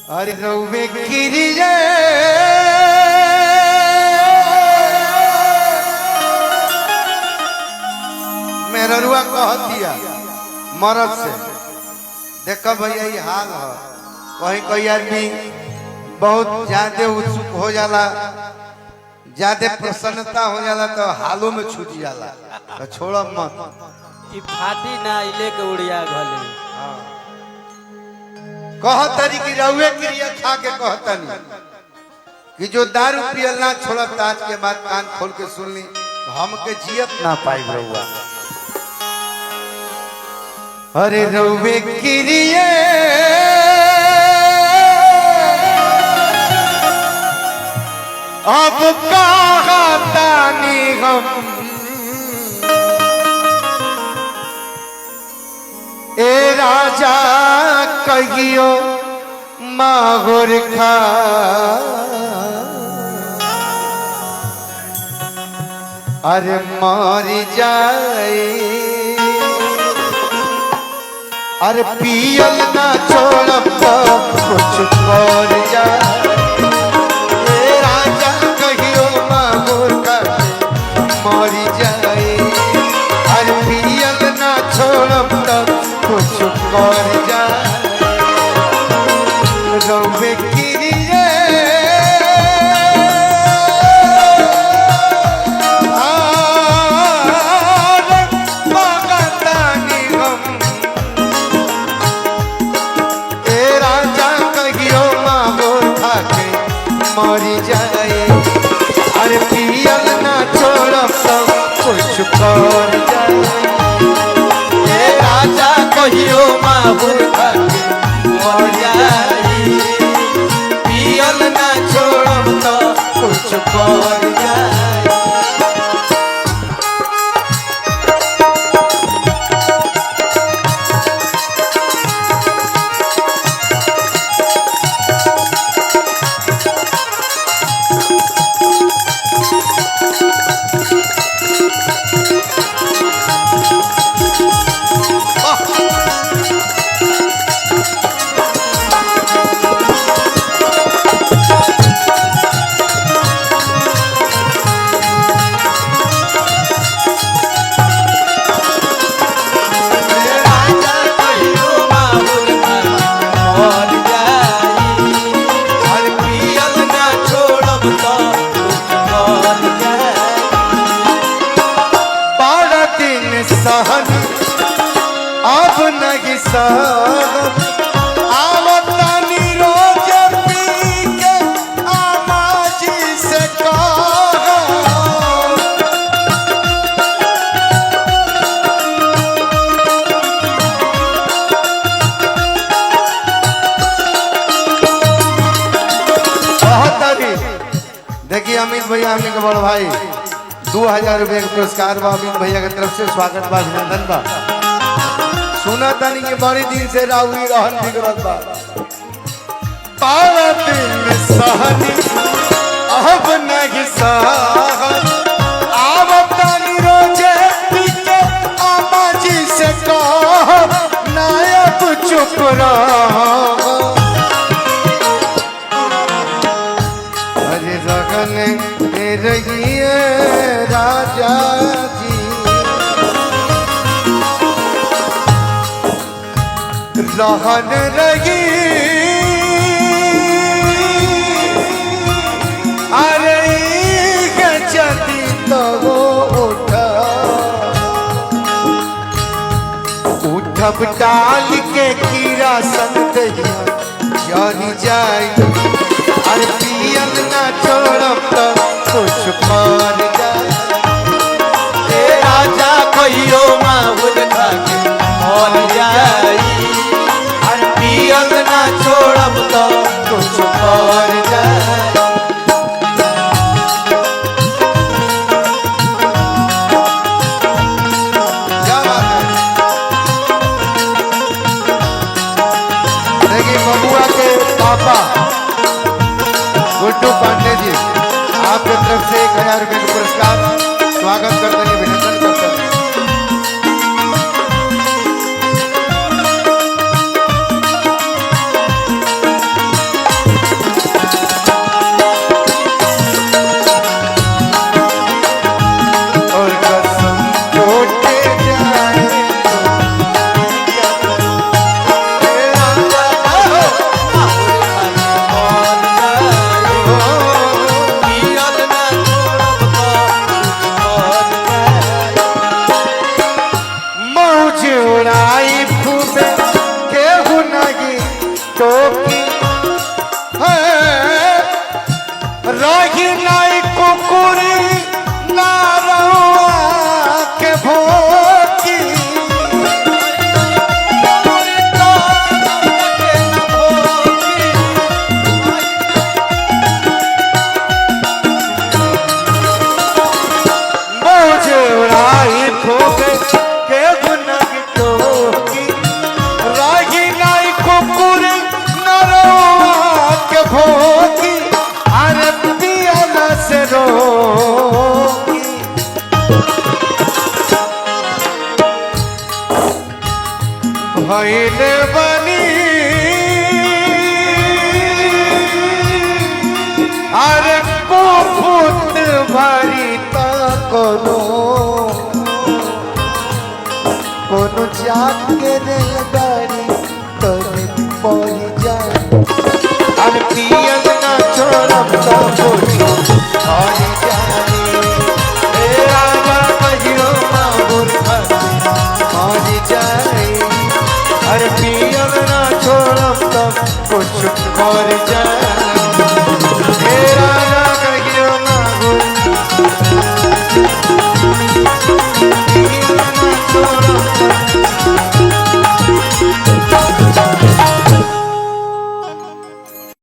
अरे रउवे गिरिजे मेरा रुआ कह दिया मरद से देखो भैया ये हाल है। कहीं कोई आदमी बहुत ज्यादा उत्सुक हो जाला, ज्यादा प्रसन्नता हो जाला तो हालों में छूट जाला, तो छोड़ मत। फाटी ना इले के उड़िया घले कहतरी कि रउवे क्रिया खा के कहतनी कि जो दारू पियल ना छोड़त आज के बाद कान खोल के सुन ली हमके जियत ना पाई रउआ। अरे रउवे क्रिया अब कहतानी हम ए राजा कहियो माहुर खा अरे मर जाए अरे पियल ना छोड़ब तो कुछ कर जाए ए राजा कहियो माहुर खा मर जाए अरे पियल ना छोड़ब तो कुछ कर जाए रउवे गिरिजे भगतानी हम ए राजा कहियो माहुर खा के मरी जाए अरे पियल ना छोड़ब सब कुछ कर जाए कहियो माहुर खाके मर जाई पियल ना छोड़ब तो कुछ कर जाए। सहन अब नहीं सहन आवतानी रोज पी के आमा जी से कहो देखिए अमित भैया हमने के बड़ भाई 2000 रुपये का पुरस्कार बा अमित भैया की तरफ से स्वागत बा अभिनंदन बा। सुना तनी के बड़ी दिन से राहुल रहन बिगड़त बा पारा दिन सहनी अब नहीं सहन आवतानी रोजे पी के आमा जी से कहो नायब चुप रहो अरे रगन रहिए राजा जी रहन रही अरे गचती तो वो उठब डाल के कीड़ा संत जानी जाए अरे पियल ना छोड़ब तो कुछ कर जाए ए राजा कहियो माहुर खाके मर जाई अरे पियल ना छोड़ब तो कुछ कर जाए। क्या बात है देखिए बबुआ के पापा गुड्डू पांडे जी आपके तरफ से 1000 रुपये का पुरस्कार स्वागत करते हैं अभिनंदन करते हैं। टोकी रही नहीं कुकुरी ना रहुआ के भोगी मुझे उड़ाई ठोके के गुना की टोकी रही नहीं कुकुरी ना रहुआ के भोगी अरे पियाला से रोगी भइले बनी अरे कुफुत भरी त कोनो जाके रेलगाड़ी तने पही जाए अरे पियल ना छोड़ब तो कुछो हरी जाए ए राजा कहियो माहुर हरी जाए अरे पियल ना छोड़ब तो कुछ कर जाए